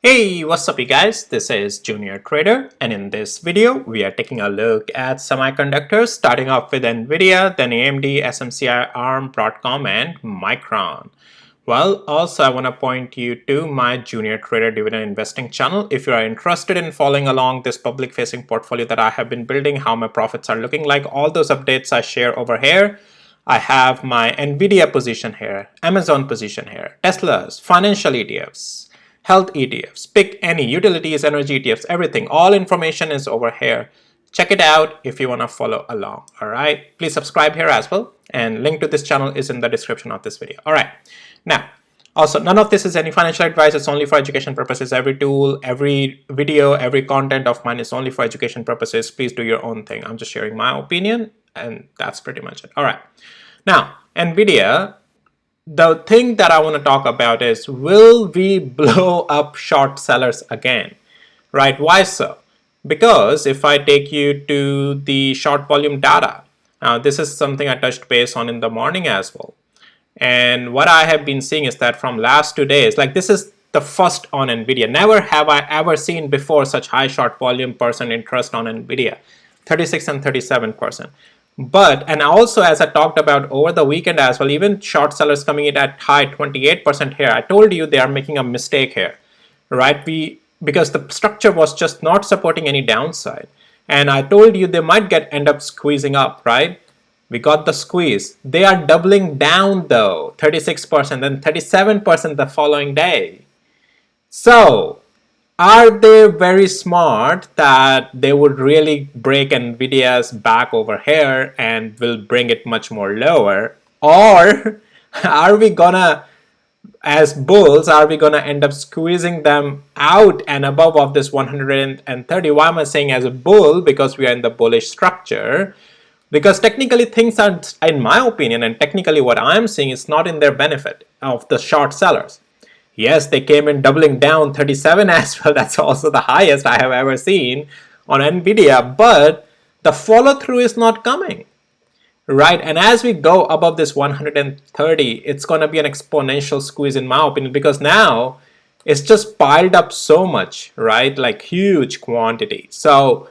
Hey, what's up you guys? This is Junior Trader, and in this video we are taking a look at semiconductors, starting off with Nvidia, then AMD, SMCI, ARM, Broadcom, and Micron. Well, also I want to point you to my Junior Trader Dividend Investing channel. If you are interested in following along this public facing portfolio that I have been building, how my profits are looking like, all those updates I share over here. I have my Nvidia position here, Amazon position here, Tesla's, financial ETFs, health ETFs, pick any, utilities, energy ETFs, everything. All information is over here. Check it out if you want to follow along. All right. Please subscribe here as well. And link to this channel is in the description of this video. All right. Now, also, none of this is any financial advice. It's only for education purposes. Every tool, every video, every content of mine is only for education purposes. Please do your own thing. I'm just sharing my opinion, and that's pretty much it. All right. Now, Nvidia, the thing that I want to talk about is, will we blow up short sellers again? Right? Why so? Because if I take you to the short volume data, now this is something I touched base on in the morning as well. And what I have been seeing is that from last 2 days, like this is the first on Nvidia. Never have I ever seen before such high short volume percent interest on Nvidia, 36 and 37%. But, and also as I talked about over the weekend as well, even short sellers coming in at high 28% here, I told you they are making a mistake here, right? Because the structure was just not supporting any downside. And I told you they might end up squeezing up, right? We got the squeeze. They are doubling down though, 36%, then 37% the following day. So, are they very smart that they would really break Nvidia's back over here and will bring it much more lower? Or are we gonna, as bulls, are we gonna end up squeezing them out and above of this 130? Why am I saying as a bull? Because we are in the bullish structure. Because technically things are, in my opinion, and technically what I'm seeing is not in their benefit of the short sellers. Yes, they came in doubling down 37 as well. That's also the highest I have ever seen on Nvidia, but the follow through is not coming, right? And as we go above this 130, it's going to be an exponential squeeze in my opinion, because now it's just piled up so much, right? Like huge quantity. So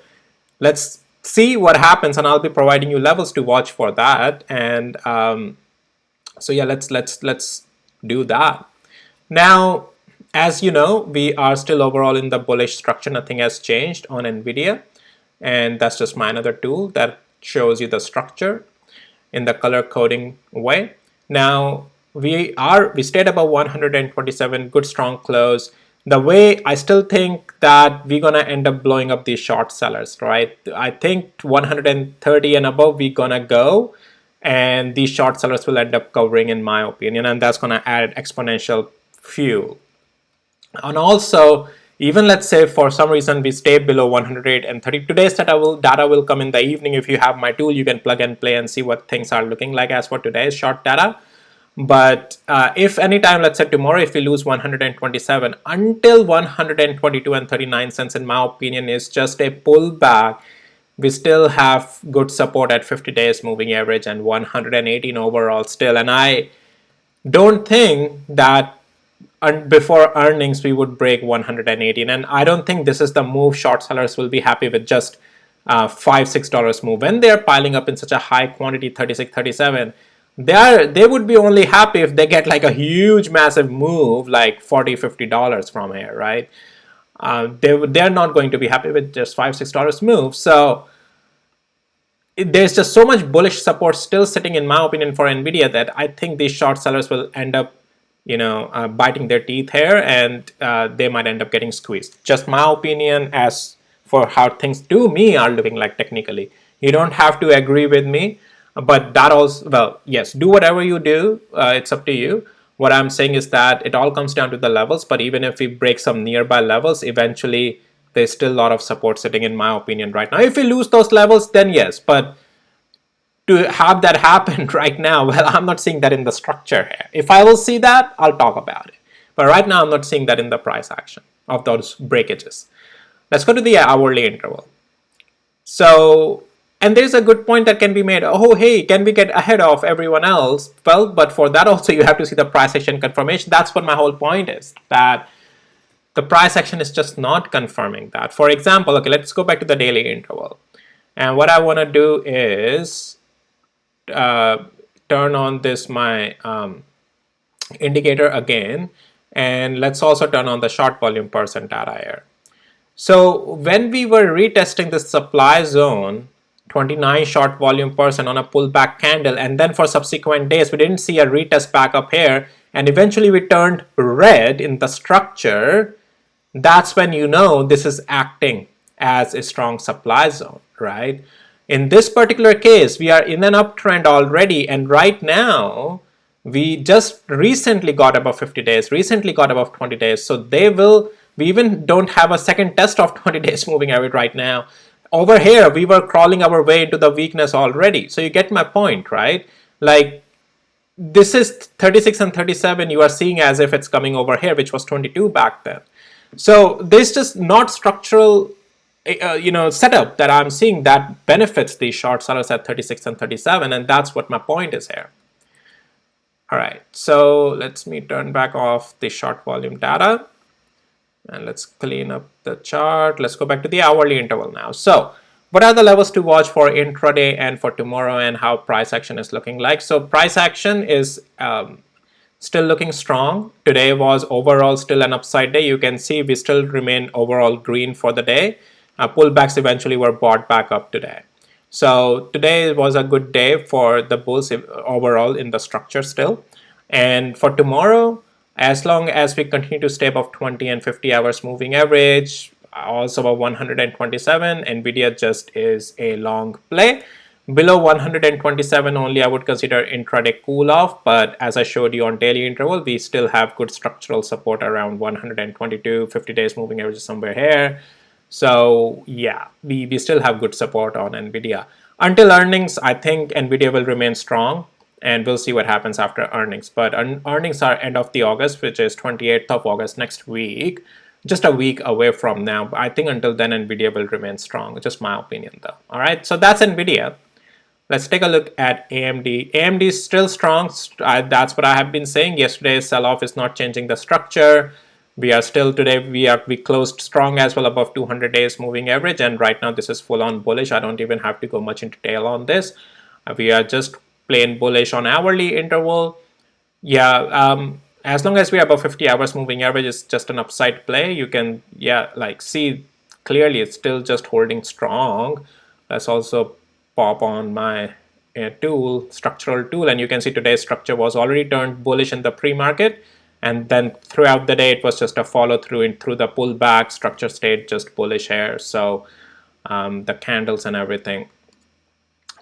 let's see what happens, and I'll be providing you levels to watch for that. And so yeah, let's do that. Now, as you know, we are still overall in the bullish structure. Nothing has changed on Nvidia, and that's just my another tool that shows you the structure in the color coding way. Now we stayed above 127, good strong close. The way I still think that we're gonna end up blowing up these short sellers, right? I think 130 and above we're gonna go, and these short sellers will end up covering, in my opinion, and that's gonna add exponential fuel. And also, even let's say for some reason we stay below 130, today's data will come in the evening. If you have my tool, you can plug and play and see what things are looking like as for today's short data. But if anytime, let's say tomorrow, if we lose 127 until 122 and 39 cents, in my opinion, is just a pullback. We still have good support at 50 days moving average and 118 overall still. And I don't think that before earnings we would break 118, and I don't think this is the move short sellers will be happy with, just $5-6 move. When they're piling up in such a high quantity, 36, 37, they would be only happy if they get like a huge massive move like $40-50 from here, right? They're not going to be happy with just $5-6 move. So there's just so much bullish support still sitting, in my opinion, for Nvidia, that I think these short sellers will end up biting their teeth here, and they might end up getting squeezed. Just my opinion as for how things to me are looking like technically. You don't have to agree with me, but that also, well, yes, do whatever you do. It's up to you. What I'm saying is that it all comes down to the levels, but even if we break some nearby levels, eventually there's still a lot of support sitting, in my opinion, right now. If we lose those levels, then yes, but to have that happen right now, well, I'm not seeing that in the structure here. If I will see that, I'll talk about it. But right now, I'm not seeing that in the price action of those breakages. Let's go to the hourly interval. So, and there's a good point that can be made. Oh, hey, can we get ahead of everyone else? Well, but for that also, you have to see the price action confirmation. That's what my whole point is, that the price action is just not confirming that. For example, okay, let's go back to the daily interval. And what I want to do is turn on this my indicator again, and let's also turn on the short volume percent data here. So when we were retesting the supply zone, 29 short volume percent on a pullback candle, and then for subsequent days we didn't see a retest back up here, and eventually we turned red in the structure, that's when you know this is acting as a strong supply zone, right? In this particular case, we are in an uptrend already, and right now we just recently got above 50 days, recently got above 20 days. So we even don't have a second test of 20 days moving average right now. Over here, we were crawling our way into the weakness already. So you get my point, right? Like, this is 36 and 37 you are seeing as if it's coming over here, which was 22 back then. So there's just not structural setup that I'm seeing that benefits these short sellers at 36 and 37, and that's what my point is here. All right, so let me turn back off the short volume data, and let's clean up the chart. Let's go back to the hourly interval now. So what are the levels to watch for intraday and for tomorrow, and how price action is looking like? So price action is still looking strong. Today was overall still an upside day. You can see we still remain overall green for the day. Pullbacks eventually were bought back up today. So today was a good day for the bulls overall in the structure still. And for tomorrow, as long as we continue to stay above 20 and 50 hours moving average, also above 127, Nvidia just is a long play. Below 127 only I would consider intraday cool off, but as I showed you on daily interval, we still have good structural support around 122, 50 days moving average somewhere here. So yeah, we still have good support on Nvidia. Until earnings, I think Nvidia will remain strong, and we'll see what happens after earnings. But earnings are end of the August, which is 28th of August next week, just a week away from now. I think until then Nvidia will remain strong, just my opinion though. All right, so that's Nvidia. Let's take a look at AMD. AMD is still strong. That's what I have been saying. Yesterday's sell-off is not changing the structure. We are still today, we closed strong as well above 200 days moving average, and right now this is full on bullish. I don't even have to go much into detail on this. We are just plain bullish on hourly interval. Yeah, as long as we are above 50 hours moving average, it's just an upside play. You can see clearly it's still just holding strong. Let's also pop on my structural tool, and you can see today's structure was already turned bullish in the pre-market, and then throughout the day it was just a follow through through the pullback. Structure stayed just bullish here. So the candles and everything.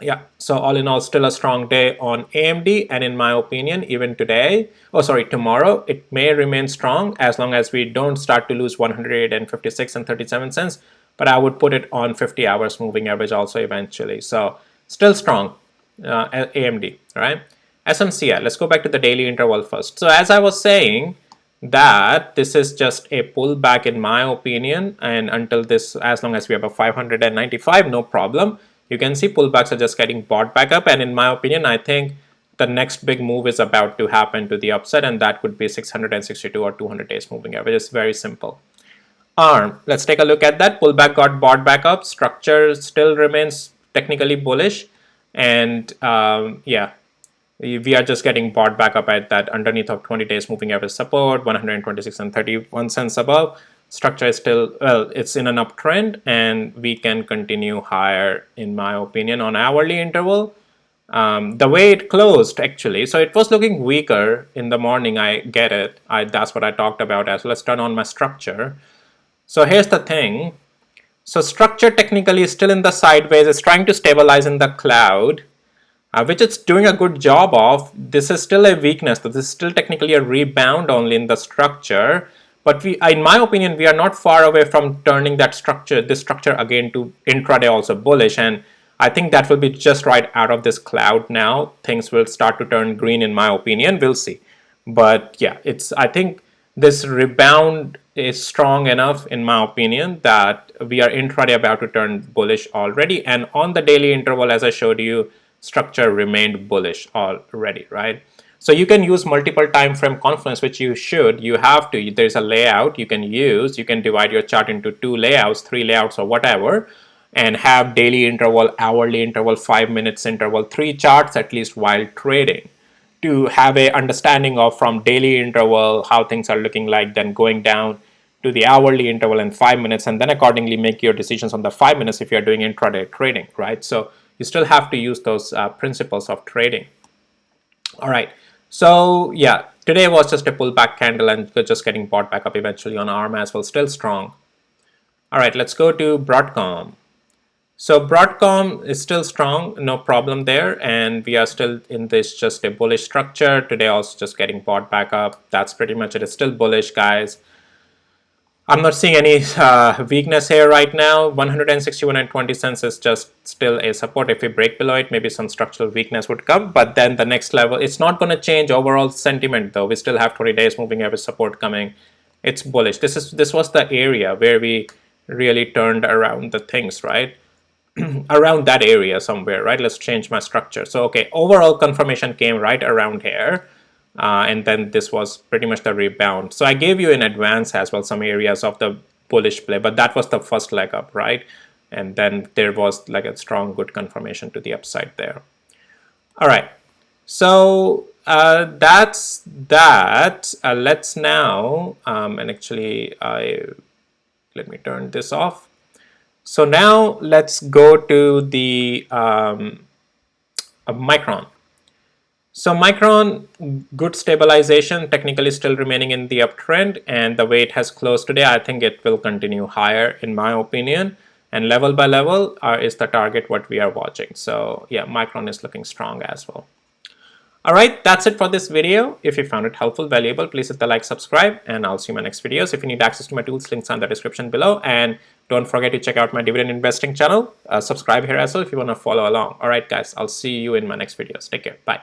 Yeah, so all in all, still a strong day on AMD, and in my opinion, even tomorrow, it may remain strong as long as we don't start to lose 156 and 37 cents, but I would put it on 50 hours moving average also eventually. So still strong, AMD, all right? SMCI, let's go back to the daily interval first. So as I was saying, that this is just a pullback in my opinion, and until this, as long as we have a 595, no problem. You can see pullbacks are just getting bought back up, and in my opinion, I think the next big move is about to happen to the upside, and that could be 662 or 200 days moving average. It's very simple. ARM, let's take a look at that. Pullback got bought back up. Structure still remains technically bullish, and yeah, we are just getting bought back up at that underneath of 20 days moving average support, 126 and 31 cents above. Structure is still, well, it's in an uptrend, and we can continue higher in my opinion on hourly interval. The way it closed actually, so it was looking weaker in the morning. I get it. That's what I talked about as well. Let's turn on my structure. So here's the thing. So structure technically is still in the sideways. It's trying to stabilize in the cloud, which it's doing a good job of. This is still a weakness. This is still technically a rebound only in the structure. But in my opinion, we are not far away from turning this structure again to intraday also bullish. And I think that will be just right out of this cloud now. Things will start to turn green in my opinion. We'll see. But yeah, I think this rebound is strong enough in my opinion that we are intraday about to turn bullish already. And on the daily interval, as I showed you, structure remained bullish already, right? So you can use multiple time frame confluence, which you should. You have to. There's a layout you can use. You can divide your chart into 2 layouts, 3 layouts, or whatever, and have daily interval, hourly interval, 5 minutes interval, 3 charts at least while trading, to have a understanding of from daily interval how things are looking like, then going down to the hourly interval in 5 minutes, and then accordingly make your decisions on the 5 minutes if you're doing intraday trading, right? So you still have to use those principles of trading. All right. So yeah, today was just a pullback candle, and we're just getting bought back up eventually on ARM as well, still strong. All right, let's go to Broadcom. So Broadcom is still strong, no problem there, and we are still in this just a bullish structure. Today also just getting bought back up. That's pretty much it. It's still bullish, guys. I'm not seeing any weakness here right now. 161.20 cents is just still a support. If we break below it, maybe some structural weakness would come. But then the next level, it's not going to change overall sentiment though. We still have 20 days moving average support coming. It's bullish. This was the area where we really turned around the things, right? Around that area somewhere, right? Let's change my structure. So okay, overall confirmation came right around here. And then this was pretty much the rebound. So I gave you in advance as well some areas of the bullish play, but that was the first leg up, right? And then there was like a strong good confirmation to the upside there. All right, so that's that. Let's now and actually let me turn this off. So now let's go to the Micron. So Micron, good stabilization, technically still remaining in the uptrend, and the way it has closed today, I think it will continue higher in my opinion, and level by level is the target what we are watching. So yeah, Micron is looking strong as well. All right, that's it for this video. If you found it helpful, valuable, please hit the like, subscribe, and I'll see you in my next videos. If you need access to my tools, links are in the description below, and don't forget to check out my dividend investing channel. Subscribe here as well if you want to follow along. All right, guys, I'll see you in my next videos. Take care. Bye.